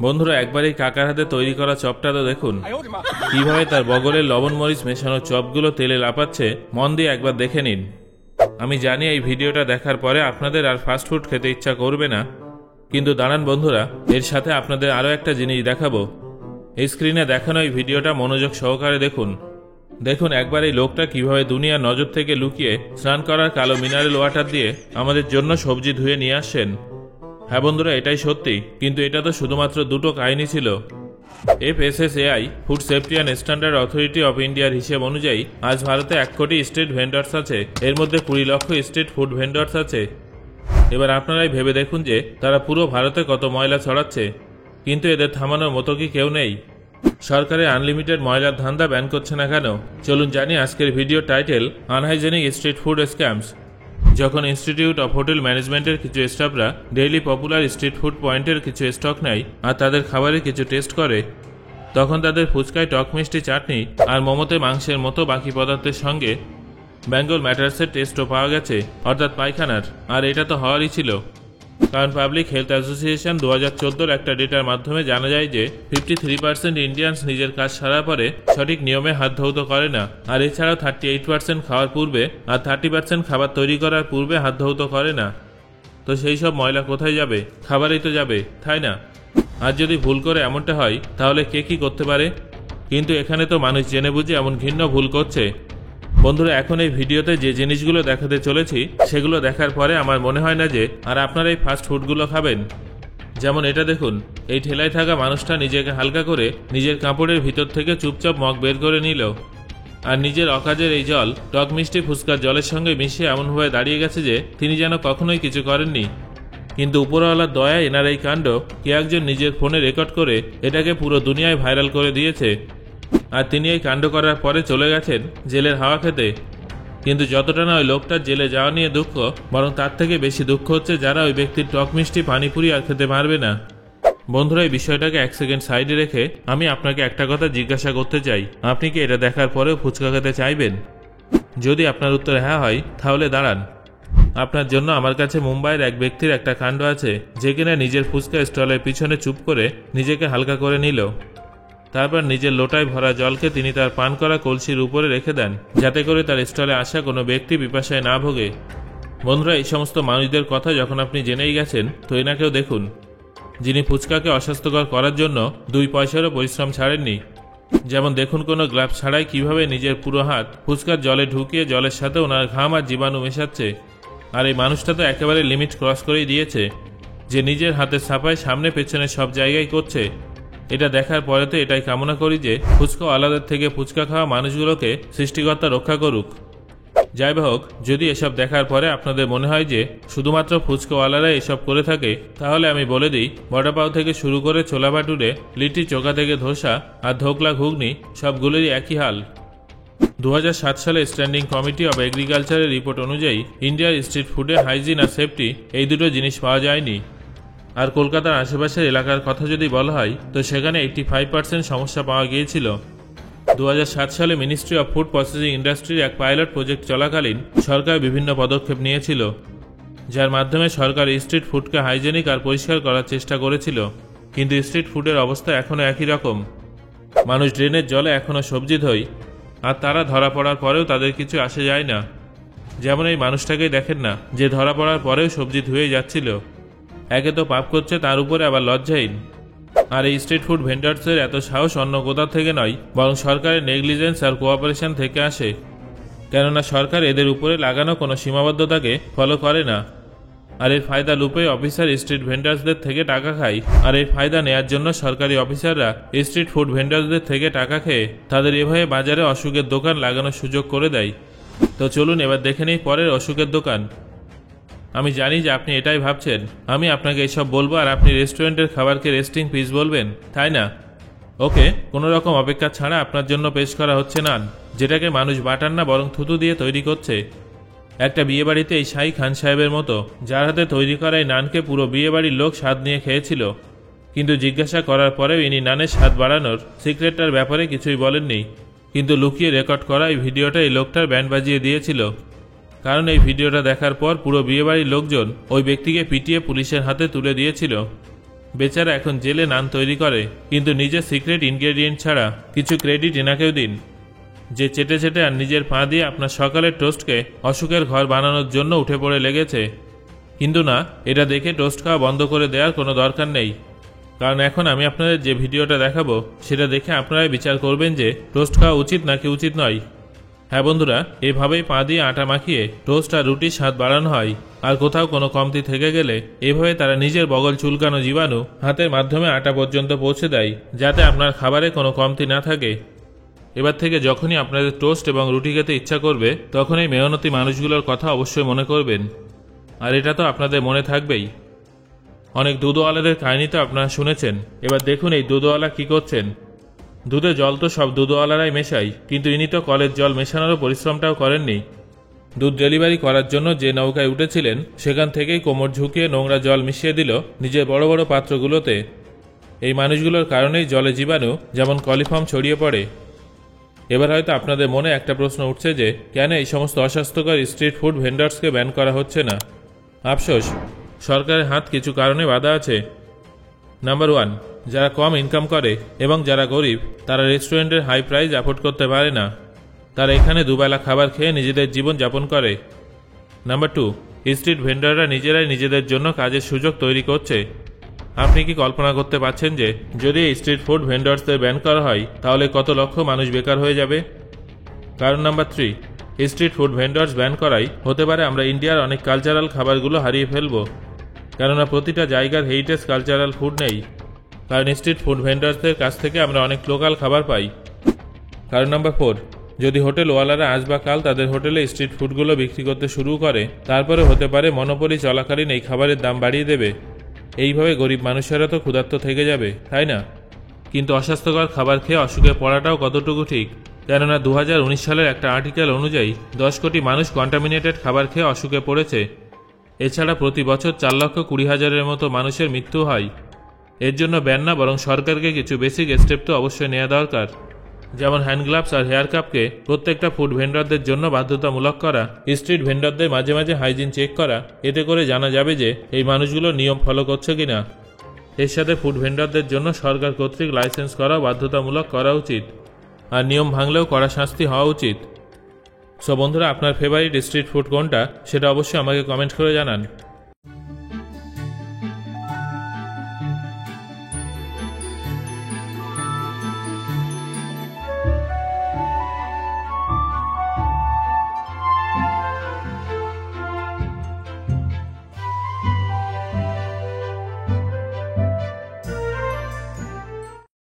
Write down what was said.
বন্ধুরা একবার এই কাকার হাতে তৈরি করা চপটা তো দেখুন, কিভাবে তার বগলের লবণ মরিচ মেশানো চপগুলো তেলে লাপাচ্ছে, মন দিয়ে একবার দেখে নিন। আমি জানি এই ভিডিওটা দেখার পরে আপনাদের আর ফাস্টফুড খেতে ইচ্ছা করবে না, কিন্তু দাঁড়ান বন্ধুরা, এর সাথে আপনাদের আরও একটা জিনিস দেখাবো। এই স্ক্রিনে দেখানো এই ভিডিওটা মনোযোগ সহকারে দেখুন। দেখুন একবার এই লোকটা কিভাবে দুনিয়ার নজর থেকে লুকিয়ে স্নান করার কালো মিনারেল ওয়াটার দিয়ে আমাদের জন্য সবজি ধুয়ে নিয়ে আসছেন। হ্যাঁ বন্ধুরা, এটাই সত্যি, কিন্তু এটা তো শুধুমাত্র দুটো কাহিনী ছিল। FSSAI food safety and standard authority of ইন্ডিয়ার হিসেব অনুযায়ী আজ ভারতে 1 কোটি স্ট্রিট ভেন্ডার্স আছে, এর মধ্যে 20 লক্ষ স্ট্রিট ফুড ভেন্ডার্স আছে। এবার আপনারাই ভেবে দেখুন যে তারা পুরো ভারতে কত ময়লা ছড়াচ্ছে, কিন্তু এদের থামানোর মতো কি কেউ নেই? সরকারের আনলিমিটেড ময়লার ধান্দা ব্যান করছে না কেন? চলুন জানি আজকের video title, unhygienic street food scams. যখন ইনস্টিটিউট অফ হোটেল ম্যানেজমেন্টের কিছু স্টাফরা ডেইলি পপুলার স্ট্রিট ফুড পয়েন্টের কিছু স্টক নেয় আর তাদের খাবারের কিছু টেস্ট করে, তখন তাদের ফুচকায় টক মিষ্টি চাটনি আর মোমোতে মাংসের মতো বাকি পদার্থের সঙ্গে বেঙ্গল ম্যাটার্সের টেস্টও পাওয়া গেছে, অর্থাৎ পায়খানার। আর এটা তো হওয়ারই ছিল, কারণ পাবলিক হেলথ অ্যাসোসিয়েশন 2014 একটা ডেটার মাধ্যমে জানা যায় যে 53% ইন্ডিয়ানস নিজের কাজ সারার পরে সঠিক নিয়মে হাত ধৌত করে না, আর এছাড়াও 38% খাওয়ার পূর্বে আর 30% খাবার তৈরি করার পূর্বে হাত ধৌত করে না। তো সেই সব ময়লা কোথায় যাবে? খাবারেই তো যাবে, তাই না? আর যদি ভুল করে এমনটা হয় তাহলে কে কি করতে পারে? কিন্তু এখানে তো মানুষ জেনে বুঝে এমন ঘৃণ্য ভুল করছে। বন্ধুরা, এখন এই ভিডিওতে যে জিনিসগুলো দেখাতে চলেছি সেগুলো দেখার পরে আমার মনে হয় না যে আর আপনারা এই ফাস্ট ফুডগুলো খাবেন। যেমন এটা দেখুন, এই ঠেলায় থাকা মানুষটা নিজেকে হালকা করে নিজের কাপড়ের ভিতর থেকে চুপচাপ মগ বের করে নিল, আর নিজের অকাজের এই জল টক মিষ্টি ফুচকার জলের সঙ্গে মিশিয়ে এমনভাবে দাঁড়িয়ে গেছে যে তিনি যেন কখনোই কিছু করেননি। কিন্তু উপরওয়ালার দয়া এনার এই কাণ্ড কে একজন নিজের ফোনে রেকর্ড করে এটাকে পুরো দুনিয়ায় ভাইরাল করে দিয়েছে, আর তিনি এই কাণ্ড করার পরে চলে গেছেন জেলের হাওয়া খেতে। কিন্তু যতটা না ওই লোকটার জেলে যাওয়া নিয়ে দুঃখ, বরং তার থেকে বেশি দুঃখ হচ্ছে যারা ওই ব্যক্তির টক মিষ্টি পানিপুরি আর খেতে পারবে না। বন্ধুরা, এই বিষয়টাকে 1 সেকেন্ড সাইডে রেখে আমি আপনাকে একটা কথা জিজ্ঞাসা করতে চাই, আপনি কি এটা দেখার পরেও ফুচকা খেতে চাইবেন? যদি আপনার উত্তর হ্যাঁ হয় তাহলে দাঁড়ান, আপনার জন্য আমার কাছে মুম্বাইয়ের এক ব্যক্তির একটা কাণ্ড আছে, যে কিনা নিজের ফুচকা স্টলের পিছনে চুপ করে নিজেকে হালকা করে নিল। তারপর নিজের লোটায় ভরা জলকে তিনি তার পান করা কলসির উপরে রেখে দেন, যাতে করে তার স্টলে আসা কোনো ব্যক্তি পিপাসায় না ভোগে। বন্ধুরা, এই সমস্ত মানুষদের কথা যখন আপনি জেনেই গেছেন, তো এনাকেও দেখুন, যিনি ফুচকাকে অস্বাস্থ্যকর করার জন্য 2 পয়সারও পরিশ্রম ছাড়েননি। যেমন দেখুন, কোনো গ্লাভস ছাড়াই কিভাবে নিজের পুরো হাত ফুচকার জলে ঢুকিয়ে জলের সাথে ওনার ঘাম আর জীবাণু মেশাচ্ছে। আর এই মানুষটা তো একেবারে লিমিট ক্রস করেই দিয়েছে, যে নিজের হাতের ছাপায় সামনে পেছনে সব জায়গায় করছে। এটা দেখার পরে তো এটাই কামনা করি যে ফুচকাওয়ালাদের থেকে ফুচকা খাওয়া মানুষগুলোকে সৃষ্টিকর্তা রক্ষা করুক। যাই হোক, যদি এসব দেখার পরে আপনাদের মনে হয় যে শুধুমাত্র ফুচকাওয়ালারা এসব করে থাকে, তাহলে আমি বলে দিই, বড়াপাও থেকে শুরু করে ছোলা ভাটুরে, লিট্টি চোখা থেকে ধোসা আর ধোকলা ঘুগনি সবগুলোরই একই হাল। 2007 সালে স্ট্যান্ডিং কমিটি অব এগ্রিকালচারের রিপোর্ট অনুযায়ী ইন্ডিয়ার স্ট্রিট ফুডে হাইজিন আর সেফটি এই দুটো জিনিস পাওয়া যায়নি। আর কলকাতার আশেপাশের এলাকার কথা যদি বলা হয়, তো সেখানে 85% সমস্যা পাওয়া গিয়েছিল। 2007 সালে মিনিস্ট্রি অফ ফুড প্রসেসিং ইন্ডাস্ট্রির এক পাইলট প্রজেক্ট চলাকালীন সরকার বিভিন্ন পদক্ষেপ নিয়েছিল, যার মাধ্যমে সরকার স্ট্রিট ফুডকে হাইজেনিক আর পরিষ্কার করার চেষ্টা করেছিল। কিন্তু স্ট্রিট ফুডের অবস্থা এখনও একই রকম। মানুষ ড্রেনের জলে এখনও সবজি ধোয়, আর তারা ধরা পড়ার পরেও তাদের কিছু আসে যায় না। যেমন এই মানুষটাকেই দেখেন না, যে ধরা পড়ার পরেও সবজি ধুয়ে যাচ্ছিল। একে তো পাপ করছে, তার উপরে আবার লজ্জাহীন। আর এই স্ট্রিট ফুড ভেন্ডার্সের এত সাহস অন্য কোথাও থেকে নয়, বরং সরকারের নেগলিজেন্স আর কোঅপারেশন থেকে আসে। কেননা সরকার এদের উপরে লাগানো কোনো সীমাবদ্ধতাকে ফলো করে না, আর এর ফায়দা লুপে অফিসার স্ট্রিট ভেন্ডার্সদের থেকে টাকা খায়। আর এই ফায়দা নেয়ার জন্য সরকারি অফিসাররা স্ট্রিট ফুড ভেন্ডার্সদের থেকে টাকা খেয়ে তাদের এভাবে বাজারে অসুখের দোকান লাগানোর সুযোগ করে দেয়। তো চলুন এবার দেখে নেই পরের অসুখের দোকান। আমি জানি যে আপনি এটাই ভাবছেন, আমি আপনাকে এসব বলবো আর আপনি রেস্টুরেন্টের খাবারকে রেস্টিং পিস বলবেন, তাই না? ওকে, কোনো রকম অপেক্ষা ছাড়া আপনার জন্য পেশ করা হচ্ছে নান, যেটাকে মানুষ বাটার না বরং থুতু দিয়ে তৈরি করছে। একটা বিয়েবাড়িতে এই শাহী খান সাহেবের মতো, যার হাতে তৈরি করা এই নানকে পুরো বিয়েবাড়ির লোক স্বাদ নিয়ে খেয়েছিল, কিন্তু জিজ্ঞাসা করার পরেও ইনি নানের স্বাদ বাড়ানোর সিক্রেটটার ব্যাপারে কিছুই বলেননি। কিন্তু লুকিয়ে রেকর্ড করা এই ভিডিওটা এই লোকটার ব্যান্ড বাজিয়ে দিয়েছিল, কারণ এই ভিডিওটা দেখার পর পুরো বিয়েবাড়ির লোকজন ওই ব্যক্তিকে পিটিয়ে পুলিশের হাতে তুলে দিয়েছিল। বেচারা এখন জেলে নান তৈরি করে, কিন্তু নিজের সিক্রেট ইনগ্রেডিয়েন্ট ছাড়া কিছু ক্রেডিট এনাকেও দিন, যে চেটে চেটে আর নিজের পা দিয়ে আপনার সকালের টোস্টকে অসুখের ঘর বানানোর জন্য উঠে পড়ে লেগেছে। কিন্তু না, এটা দেখে টোস্ট খাওয়া বন্ধ করে দেওয়ার কোনো দরকার নেই, কারণ এখন আমি আপনাদের যে ভিডিওটা দেখাবো সেটা দেখে আপনারাই বিচার করবেন যে টোস্ট খাওয়া উচিত নাকি উচিত নয়। হ্যাঁ বন্ধুরা, এভাবেই পা দিয়ে আটা মাখিয়ে টোস্ট আর রুটির স্বাদ বাড়ানো হয়, আর কোথাও কোনো কমতি থেকে গেলে এভাবে তারা নিজের বগল চুলকানো জীবাণু হাতের মাধ্যমে আটা পর্যন্ত পৌঁছে দেয়, যাতে আপনার খাবারে কোনো কমতি না থাকে। এবার থেকে যখনই আপনাদের টোস্ট এবং রুটি খেতে ইচ্ছা করবে, তখন এই মেহনতি মানুষগুলোর কথা অবশ্যই মনে করবেন। আর এটা তো আপনাদের মনে থাকবেই। অনেক দুধওয়ালাদের কাহিনী তো আপনারা শুনেছেন, এবার দেখুন এই দুধওয়ালা কি করছেন। দুধে জল তো সব দুধওয়ালারাই মেশায়, কিন্তু ইনি তো কলের জল মেশানোরও পরিশ্রমটাও করেননি। দুধ ডেলিভারি করার জন্য যে নৌকায় উঠেছিলেন সেখান থেকেই কোমর ঝুঁকিয়ে নোংরা জল মিশিয়ে দিল নিজের বড় বড় পাত্রগুলোতে। এই মানুষগুলোর কারণেই জলে জীবাণু যেমন কলিফর্ম ছড়িয়ে পড়ে। এবার হয়তো আপনাদের মনে একটা প্রশ্ন উঠছে যে কেন এই সমস্ত অস্বাস্থ্যকর স্ট্রিট ফুড ভেন্ডার্সকে ব্যান করা হচ্ছে না। আফসোস, সরকারের হাত কিছু কারণে বাধা আছে। নাম্বার 1, যারা কম ইনকাম করে এবং যারা গরিব তারা রেস্টুরেন্টের হাই প্রাইস অ্যাফোর্ড করতে পারে না, তারা এখানে দুবেলা খাবার খেয়ে নিজেদের জীবন যাপন করে। নাম্বার 2, স্ট্রিট ভেন্ডাররা নিজেরাই নিজেদের জন্য কাজের সুযোগ তৈরি করছে। আপনি কি কল্পনা করতে পারছেন যে যদি এই স্ট্রিট ফুড ভেন্ডার্সদের ব্যান করা হয় তাহলে কত লক্ষ মানুষ বেকার হয়ে যাবে? কারণ number 3, street food vendors ban করাই হতে পারে আমরা ইন্ডিয়ার অনেক কালচারাল খাবারগুলো হারিয়ে ফেলব, কেননা প্রতিটা জায়গার হেরিটেজ কালচারাল ফুড নেই। কারণ স্ট্রিট ফুড ভেন্ডার্সদের কাছ থেকে আমরা অনেক লোকাল খাবার পাই। কারণ নাম্বার 4, যদি হোটেলওয়ালারা আজ বা কাল তাদের হোটেলে স্ট্রিট ফুডগুলো বিক্রি করতে শুরু করে, তারপরে হতে পারে মনোপলি চলাকালীন এই খাবারের দাম বাড়িয়ে দেবে। এইভাবে গরিব মানুষেরা তো ক্ষুধার্ত থেকে যাবে, তাই না? কিন্তু অস্বাস্থ্যকর খাবার খেয়ে অসুখে পড়াটাও কতটুকু ঠিক? কেননা 2019 সালের একটা আর্টিকেল অনুযায়ী 10 কোটি মানুষ কন্টামিনেটেড খাবার খেয়ে অসুখে পড়েছে। এছাড়া প্রতি বছর 4,20,000-এর মতো মানুষের মৃত্যু হয়। এর জন্য ব্যান না, বরং সরকারকে কিছু বেসিক স্টেপ তো অবশ্যই নেওয়া দরকার, যেমন হ্যান্ড গ্লাভস আর হেয়ার কাপকে প্রত্যেকটা ফুড ভেন্ডারদের জন্য বাধ্যতামূলক করা, স্ট্রিট ভেন্ডারদের মাঝে মাঝে হাইজিন চেক করা, এতে করে জানা যাবে যে এই মানুষগুলো নিয়ম ফলো করছে কিনা। এর সাথে ফুড ভেন্ডারদের জন্য সরকার কর্তৃক লাইসেন্স করা বাধ্যতামূলক করা উচিত, আর নিয়ম ভাঙলেও কড়া শাস্তি হওয়া উচিত। সো বন্ধুরা, আপনার ফেভারিট স্ট্রিট ফুড কোনটা সেটা অবশ্যই আমাকে কমেন্ট করে জানান।